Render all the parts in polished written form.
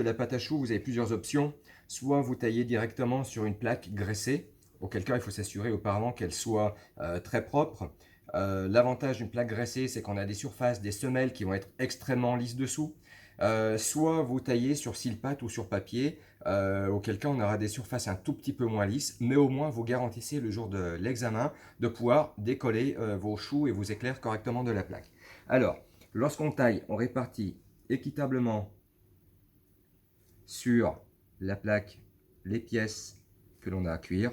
la pâte à choux, vous avez plusieurs options. Soit vous taillez directement sur une plaque graissée, auquel cas il faut s'assurer auparavant qu'elle soit très propre. L'avantage d'une plaque graissée, c'est qu'on a des surfaces, des semelles qui vont être extrêmement lisses dessous. Soit vous taillez sur cile-pâte ou sur papier, auquel cas on aura des surfaces un tout petit peu moins lisses, mais au moins vous garantissez le jour de l'examen de pouvoir décoller vos choux et vos éclairs correctement de la plaque. Alors, lorsqu'on taille, on répartit équitablement sur la plaque les pièces que l'on a à cuire.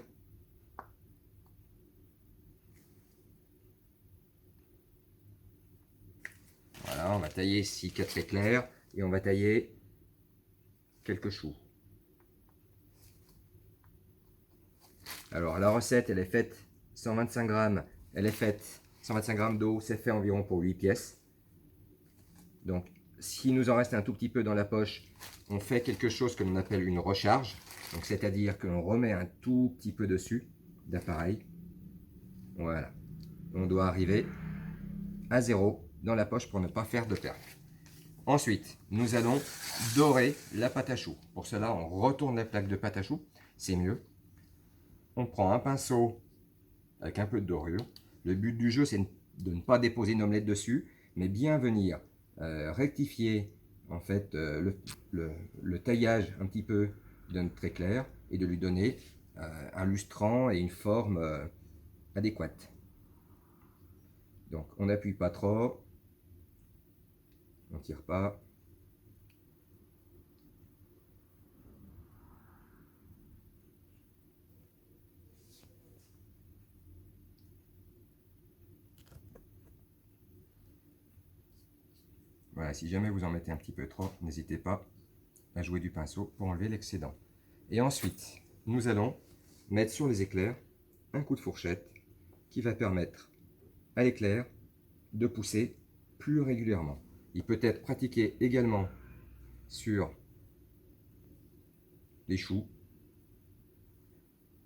Voilà, on va tailler ici 4 éclairs et on va tailler quelques choux. Alors la recette, elle est faite 125 grammes, elle est faite 125 grammes d'eau, c'est fait environ pour 8 pièces. Donc s'il nous en reste un tout petit peu dans la poche, on fait quelque chose que l'on appelle une recharge. Donc c'est-à-dire que l'on remet un tout petit peu dessus d'appareil. Voilà. On doit arriver à 0 dans la poche pour ne pas faire de perte. Ensuite, nous allons dorer la pâte à choux. Pour cela, on retourne la plaque de pâte à choux, c'est mieux. On prend un pinceau avec un peu de dorure. Le but du jeu, c'est de ne pas déposer une omelette dessus, mais bien venir rectifier en fait le taillage un petit peu de notre éclair et de lui donner un lustrant et une forme adéquate. Donc on n'appuie pas trop, on ne tire pas. Voilà, si jamais vous en mettez un petit peu trop, n'hésitez pas à jouer du pinceau pour enlever l'excédent. Et ensuite, nous allons mettre sur les éclairs un coup de fourchette qui va permettre à l'éclair de pousser plus régulièrement. Il peut être pratiqué également sur les choux,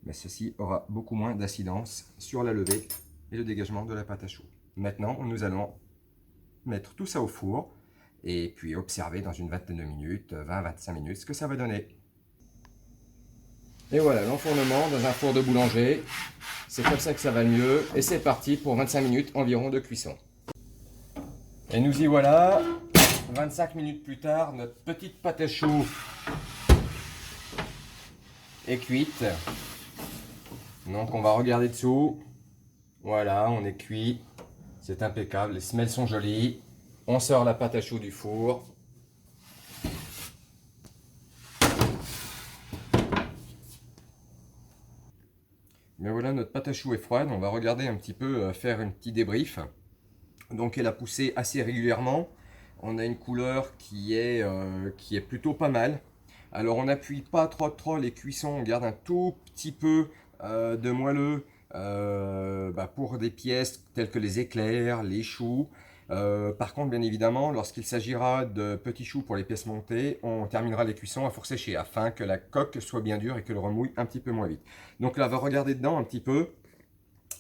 mais ceci aura beaucoup moins d'incidence sur la levée et le dégagement de la pâte à choux. Maintenant, nous allons mettre tout ça au four et puis observer dans une vingtaine de minutes, 20-25 minutes, ce que ça va donner. Et voilà, l'enfournement dans un four de boulanger, c'est comme ça que ça va le mieux. Et c'est parti pour 25 minutes environ de cuisson. Et nous y voilà, 25 minutes plus tard, notre petite pâte à choux est cuite. Donc on va regarder dessous. Voilà, on est cuit. C'est impeccable, les semelles sont jolies. On sort la pâte à choux du four. Mais voilà, notre pâte à choux est froide. On va regarder un petit peu, faire un petit débrief. Donc elle a poussé assez régulièrement. On a une couleur qui est plutôt pas mal. Alors on n'appuie pas trop les cuissons, on garde un tout petit peu de moelleux pour des pièces telles que les éclairs, les choux. Par contre, bien évidemment, lorsqu'il s'agira de petits choux pour les pièces montées, on terminera les cuissons à four séché afin que la coque soit bien dure et que le remouille un petit peu moins vite. Donc là, on va regarder dedans un petit peu,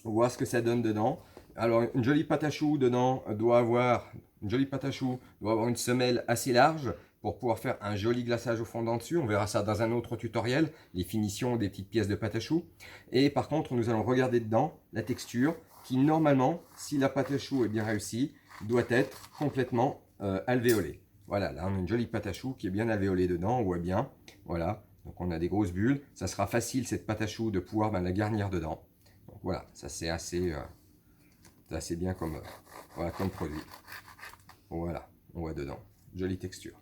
voir ce que ça donne dedans. Alors, une jolie pâte à choux dedans doit avoir une semelle assez large pour pouvoir faire un joli glaçage au fondant dessus. On verra ça dans un autre tutoriel, les finitions des petites pièces de pâte à choux. Et par contre, nous allons regarder dedans la texture qui, normalement, si la pâte à choux est bien réussie, doit être complètement alvéolée. Voilà, là on a une jolie pâte à choux qui est bien alvéolée dedans, on voit bien. Voilà, donc on a des grosses bulles. Ça sera facile, cette pâte à choux, de pouvoir la garnir dedans. Donc voilà, ça c'est assez bien comme produit. Voilà, on voit dedans. Jolie texture.